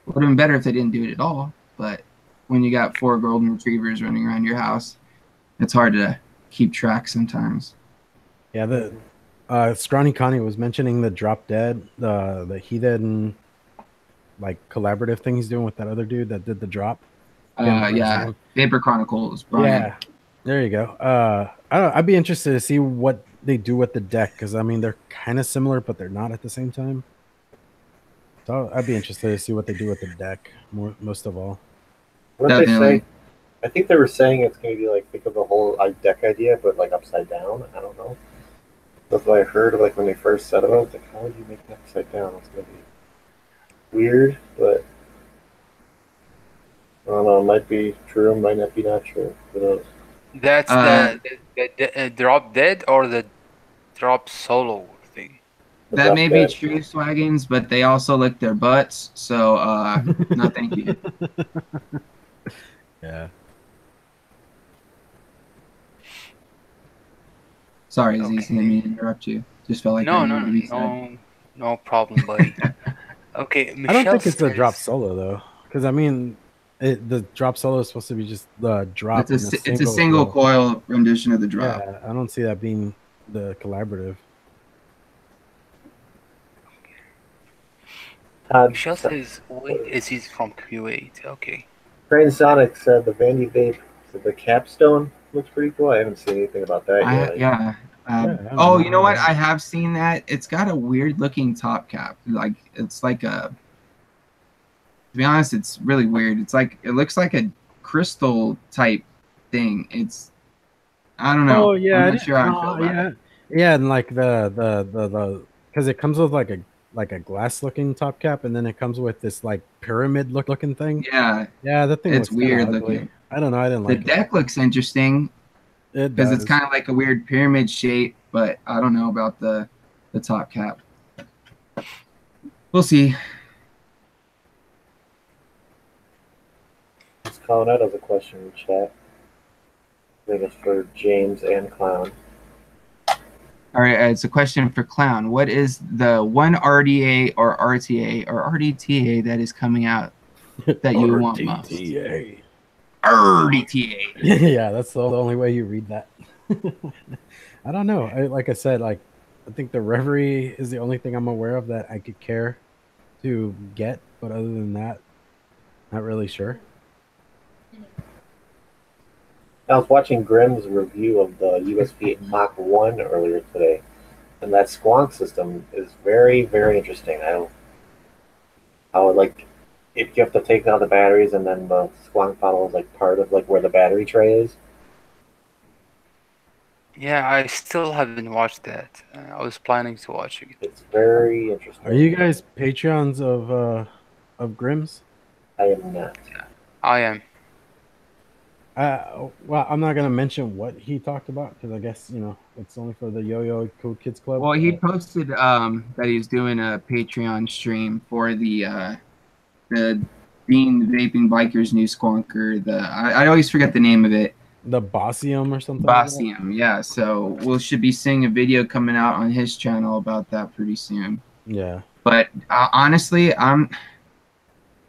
Would have been better if they didn't do it at all, but when you got 4 golden retrievers running around your house, it's hard to keep track sometimes. Yeah, the Scrawny Connie was mentioning the Drop Dead, the Heathen like collaborative thing he's doing with that other dude that did the drop. Yeah, Vapor Chronicles. Brian. Yeah, there you go. I'd be interested to see what they do with the deck, because I mean they're kind of similar, but they're not at the same time. So I'd be interested to see what they do with the deck most of all. What did they say? I think they were saying it's going to be like, think of the whole deck idea, but like upside down. I don't know. That's what I heard like when they first said about it. I was like, how would you make it upside down? It's going to be weird, but I don't know. It might be true, might not be not true. Who knows? That's the drop dead or the drop solo thing. The That drop may be dead. true, Swaggins, but they also lick their butts. So, no, thank you. Yeah. Sorry, Okay. Aziz, didn't mean to interrupt you. Just felt like that needed to be said. No problem, buddy. Okay, I don't think Michelle it's a drop says solo though, because I mean, the drop solo is supposed to be just the drop in a single. It's a single coil rendition of the drop. Yeah, I don't see that being the collaborative. Michelle says, wait, is he from Q8? Okay. Crane Sonic said the Vandy Vape, the capstone looks pretty cool. I haven't seen anything about that yet. Yeah. Yeah, You know what? I have seen that. It's got a weird looking top cap. Like it's like a. To be honest, it's really weird. It's like it looks like a crystal type thing. It's. I don't know. Oh yeah, I'm not sure how I feel about it. Yeah, and like the because it comes with like a glass looking top cap, and then it comes with this like pyramid looking thing. Yeah. Yeah, that thing It's looks kinda weird ugly. looking. I don't know. I didn't like The deck looks interesting it because it's does. kind of like a weird pyramid shape, but I don't know about the top cap. We'll see. Let's call that as a question in chat. I think it's for James and Clown. All right, it's a question for Clown. What is the one RDA or RTA or RDTA that is coming out that you want most? RDTA. RDTA. Yeah, that's the only way you read that. I don't know. Like I said, like I think the Reverie is the only thing I'm aware of that I could care to get, but other than that, not really sure. I was watching Grimm's review of the USB Mach 1 earlier today, and that squonk system is very, very interesting. How like if you have to take out the batteries and then the squonk bottle is like part of like where the battery tray is. Yeah, I still haven't watched that. I was planning to watch it. It's very interesting. Are you guys Patreons of Grimm's? I am not. I am. Well, I'm not gonna mention what he talked about because I guess it's only for the Yo-Yo Cool Kids Club. Well, he posted that he's doing a Patreon stream for the Bean Vaping Bikers new squonker. I always forget the name of it. The Bossium or something. Bossium, yeah. So we should be seeing a video coming out on his channel about that pretty soon. Yeah. But honestly, I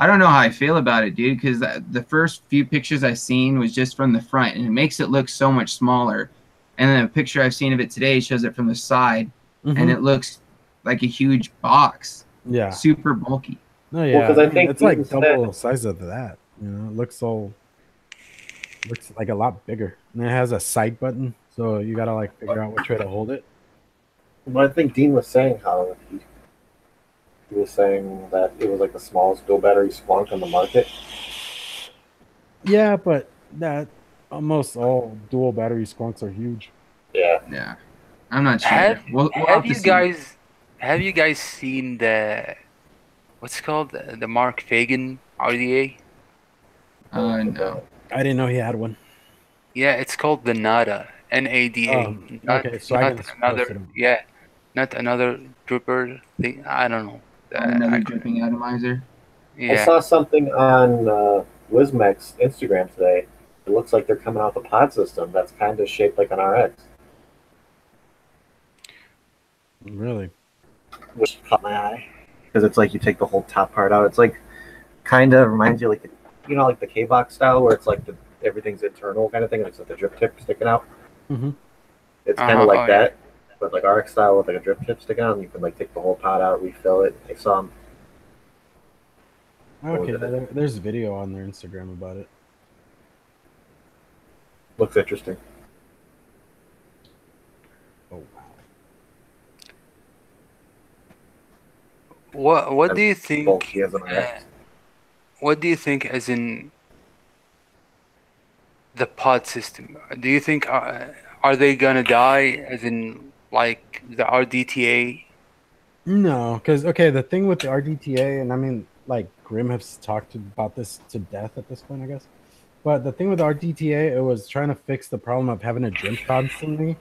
don't know how I feel about it, dude, because the first few pictures I've seen was just from the front, and it makes it look so much smaller. And then a picture I've seen of it today shows it from the side, and it looks like a huge box. Yeah. Super bulky. No, yeah. Well, I think it's like double size of that. It looks like a lot bigger. And it has a side button, so you gotta like figure out which way to hold it. Well, I think Dean was saying how he was saying that it was like the smallest dual battery squonk on the market. Yeah, but that almost all dual battery squonks are huge. Yeah. I'm not sure. Have you guys seen the what's it called the Mark Fagan RDA? No. I didn't know he had one. Yeah, it's called the Nada. NADA. Okay, so I can not another dripper thing. I don't know. Another dripping atomizer. Yeah. I saw something on Wismec's Instagram today. It looks like they're coming out with a pod system that's kind of shaped like an RX. Really? Which caught my eye. Because it's like you take the whole top part out. It's like kind of reminds you like like the K-Box style where it's like everything's internal kind of thing. It's like the drip tip sticking out. Mm-hmm. It's kind of like that, but like RX style with like a drip tip sticking out. And you can like take the whole pot out, refill it. I saw them. Okay, there's a video on their Instagram about it. Looks interesting. Oh wow. What do you think? He has an RX. What do you think, as in the pod system. Do you think are they gonna die as in like the RDTA? No, because okay, the thing with the RDTA, and I mean, like Grim has talked about this to death at this point, I guess. But the thing with RDTA, it was trying to fix the problem of having to drink constantly,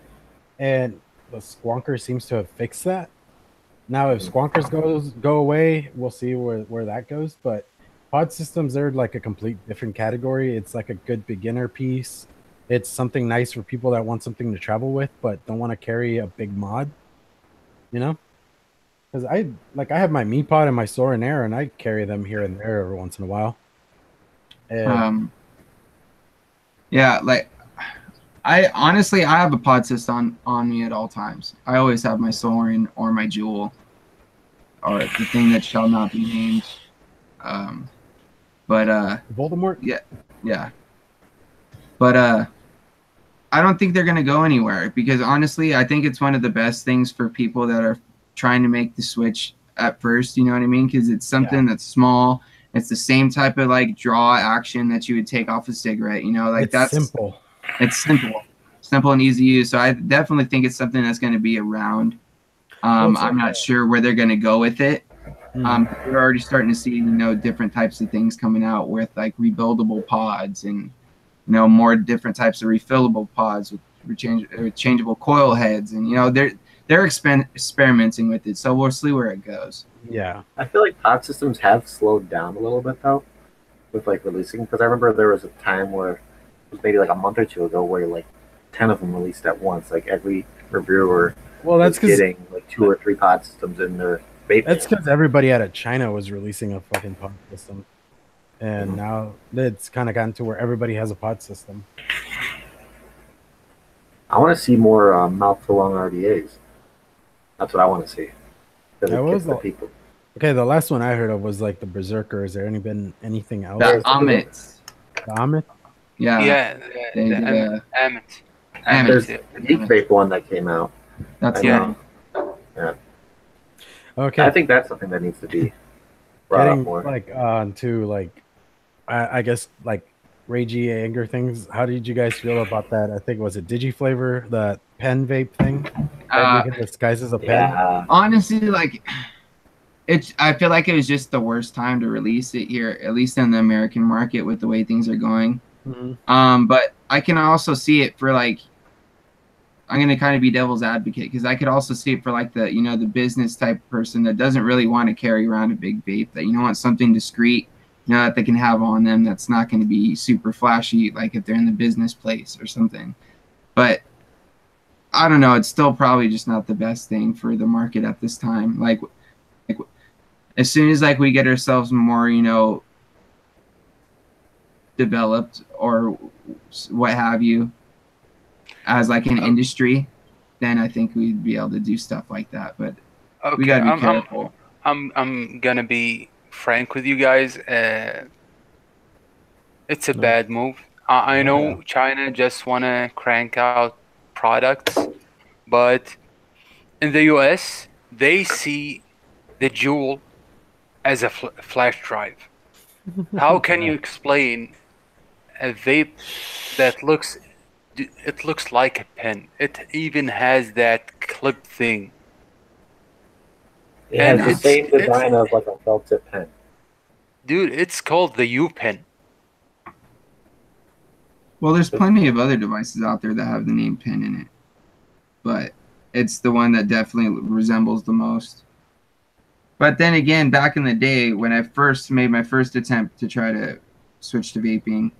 and the Squonker seems to have fixed that. Now, if Squonkers go away, we'll see where that goes. But pod systems, they're like a complete different category. It's like a good beginner piece. It's something nice for people that want something to travel with, but don't want to carry a big mod. You know, because I have my Mi Pod and my Soarin' Air, and I carry them here and there every once in a while. And Yeah, like I honestly I have a pod system on me at all times. I always have my Soarin' or my Jewel or the thing that shall not be named. But Voldemort. yeah. But I don't think they're gonna go anywhere because honestly, I think it's one of the best things for people that are trying to make the switch at first. You know what I mean? Because it's something that's small. It's the same type of like draw action that you would take off a cigarette. You know, like that's simple. It's simple and easy to use. So I definitely think it's something that's going to be around. I'm not sure where they're going to go with it. We're already starting to see, different types of things coming out with like rebuildable pods and, more different types of refillable pods with changeable coil heads. And, they're experimenting with it. So we'll see where it goes. Yeah. I feel like pod systems have slowed down a little bit though with like releasing, because I remember there was a time where it was maybe like a month or two ago where like 10 of them released at once. Like every reviewer that's getting like 2 or 3 pod systems in their vaping. That's because everybody out of China was releasing a fucking pod system, and now it's kind of gotten to where everybody has a pod system. I want to see more mouth to lung RDAs. That's what I want to see. That was the people. Okay, the last one I heard of was like the Berserker. Is there been anything else? The Ohmies. The Ohmies? Yeah. The Amit. There's the Geek Vape one that came out. That's yeah. Okay. I think that's something that needs to be brought up more. Like to like, I guess like ragey anger things. How did you guys feel about that? I think was it DigiFlavor, the pen vape thing? You can disguise as a pen. Honestly, like I feel like it was just the worst time to release it here, at least in the American market with the way things are going. But I can also see it for like, I'm going to kind of be devil's advocate because I could also see it for like the, the business type person that doesn't really want to carry around a big vape, that, want something discreet, that they can have on them that's not going to be super flashy, like if they're in the business place or something. But I don't know. It's still probably just not the best thing for the market at this time. Like as soon as like we get ourselves more, developed or what have you as like an industry, then I think we'd be able to do stuff like that. But we gotta be careful. I'm gonna be frank with you guys. It's a bad move. I know China just wanna crank out products, but in the US they see the Jewel as a flash drive. How can you explain a vape that looks like a pen? It even has that clip thing. It has the same design of like a felt tip pen. Dude, it's called the U pen. Well, there's plenty of other devices out there that have the name pen in it, but it's the one that definitely resembles the most. But then again, back in the day when I first made my first attempt to try to switch to vaping,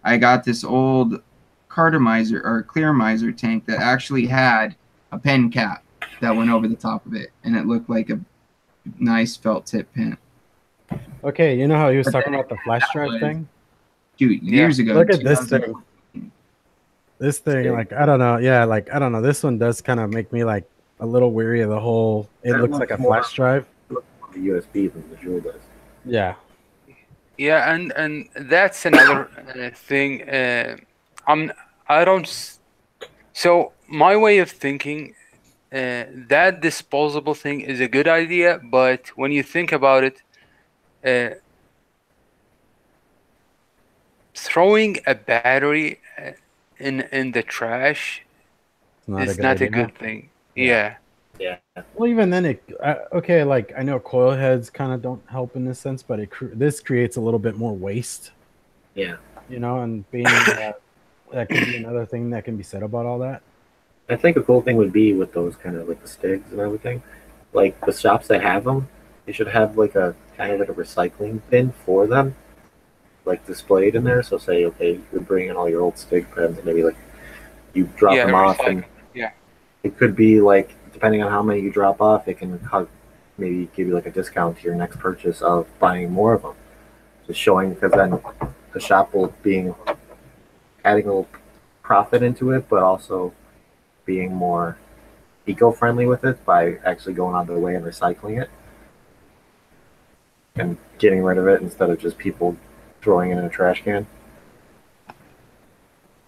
I got this old cartomizer or clearomizer tank that actually had a pen cap that went over the top of it, and it looked like a nice felt tip pen. Okay, you know how he was talking about the flash drive thing? Dude, years ago. Look at this thing. This thing, like, I don't know. Yeah, like, I don't know. This one does kind of make me like a little weary of the whole. It looks like a flash drive. The USB than the Jewel does. Yeah. Yeah, and that's another thing. I don't. So my way of thinking, that disposable thing is a good idea, but when you think about it, throwing a battery in the trash is not a good thing. Yeah. Yeah. Well, even then, okay. Like I know coil heads kind of don't help in this sense, but this creates a little bit more waste. Yeah. You know, and being that could be another thing that can be said about all that. I think a cool thing would be with those kind of like the sticks and everything, like the shops that have them, they should have like a kind of like a recycling bin for them, like displayed in there. So say, okay, you're bringing all your old stick pens, and maybe like you drop them off, and Yeah. it could be like depending on how many you drop off, it can maybe give you like a discount to your next purchase of buying more of them. Just showing, because then the shop will being adding a little profit into it, but also being more eco-friendly with it by actually going out of their way and recycling it and getting rid of it instead of just people throwing it in a trash can.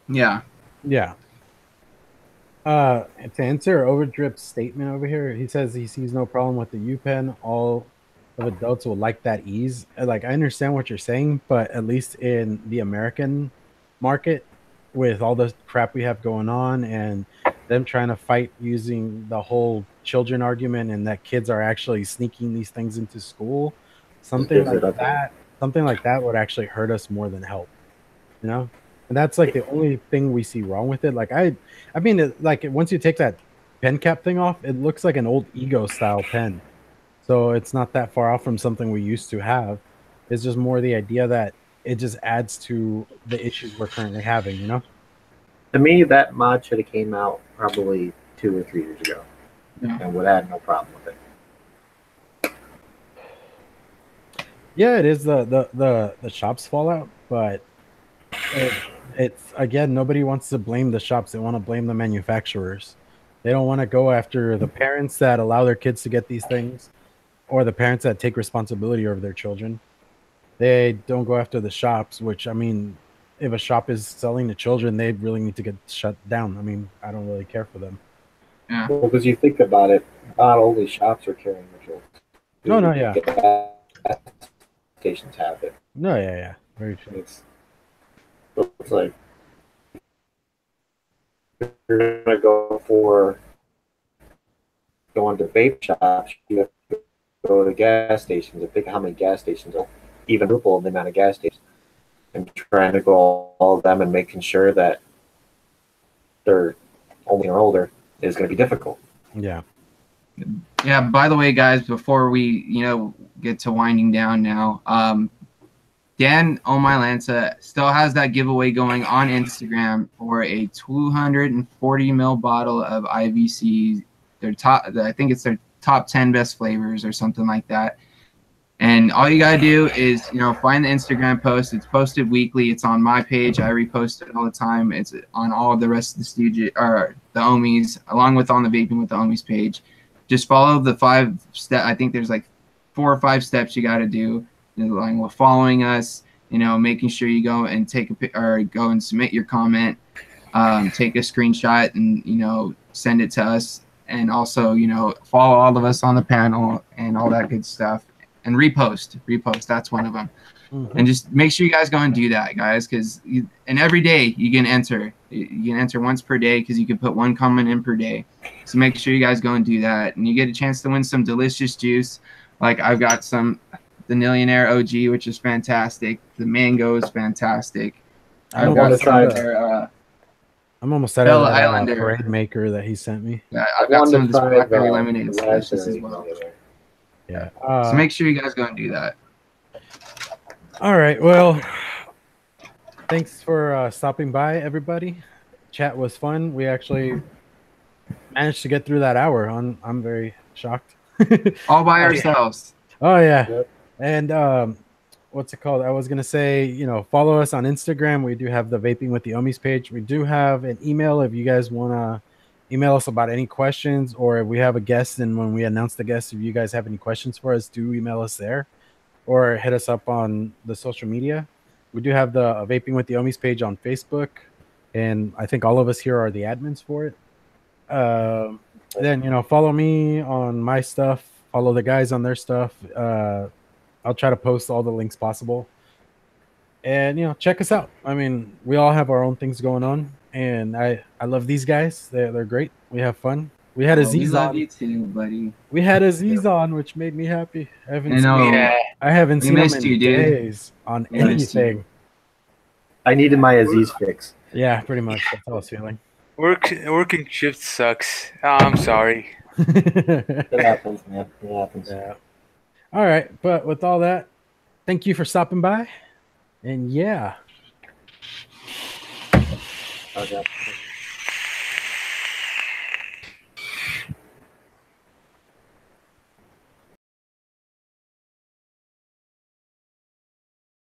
Yeah. Yeah. To answer Overdrip's statement over here, he says he sees no problem with the U Pen. All of adults will like that ease. Like I understand what you're saying, but at least in the American market, with all the crap we have going on and them trying to fight using the whole children argument and that kids are actually sneaking these things into school, something like that would actually hurt us more than help, you know? And that's like the only thing we see wrong with it. Like I mean, like once you take that pen cap thing off, it looks like an old Ego style pen. So it's not that far off from something we used to have. It's just more the idea that it just adds to the issues we're currently having, you know? To me, that mod should have came out probably 2 or 3 years ago, and would have no problem with it. Yeah, it is the shop's fallout, but it's again, nobody wants to blame the shops. They want to blame the manufacturers. They don't want to go after the parents that allow their kids to get these things, or the parents that take responsibility over their children. They don't go after the shops, which I mean, if a shop is selling to children, they really need to get shut down. I mean, I don't really care for them. Yeah. Well, because you think about it, not only shops are carrying the children. No, yeah. Gas stations have it. No, yeah. Very true. It's like you're gonna going to vape shops, you have to go to gas stations and think how many gas stations are even triple the amount of gas stations, and trying to go all of them and making sure that they're only or older is going to be difficult. Yeah. Yeah. By the way, guys, before we get to winding down now, Dan Ohm.My.Lanta still has that giveaway going on Instagram for a 240 ml bottle of IVC. I think it's their top 10 best flavors or something like that. And all you gotta do is find the Instagram post. It's posted weekly. It's on my page. I repost it all the time. It's on all of the rest of the studio or the Ohmies, along with on the Vaping with the Ohmies page. Just follow the 5 step. I think there's like 4 or 5 steps you gotta do. Along with following us, making sure you go and go and submit your comment, take a screenshot and send it to us, and also follow all of us on the panel and all that good stuff, and repost. That's one of them. Mm-hmm. And just make sure you guys go and do that, guys, because and every day you can enter. You can enter once per day because you can put 1 comment in per day. So make sure you guys go and do that, and you get a chance to win some delicious juice. Like I've got the Millionaire OG, which is fantastic. The mango is fantastic. I'm almost out of that parade maker that he sent me. Yeah, I've got some of this blackberry lemonade delicious as well. Yeah. So make sure you guys go and do that. All right. Well, thanks for stopping by, everybody. Chat was fun. We actually managed to get through that hour. I'm very shocked. All by ourselves. Oh yeah. Yep. And what's it called? I was gonna say, follow us on Instagram. We do have the Vaping with the Ohmies page. We do have an email if you guys wanna email us about any questions, or if we have a guest and when we announce the guest, if you guys have any questions for us, do email us there, or hit us up on the social media. We do have the Vaping with the Ohmies page on Facebook, and I think all of us here are the admins for it. Then follow me on my stuff. Follow the guys on their stuff. I'll try to post all the links possible. and check us out. I mean, we all have our own things going on, and I love these guys. They're great. We have fun. We had We Aziz love on. you too, buddy. We had Aziz on, which made me happy. I haven't I seen know. Yeah. I haven't We seen him missed in you, dude. days on We missed you. anything. I needed my Aziz fix. Yeah, pretty much. That's how I was feeling. Working shift sucks. I'm sorry. It happens, man. It happens. Yeah. All right, but with all that, thank you for stopping by, and yeah. Okay.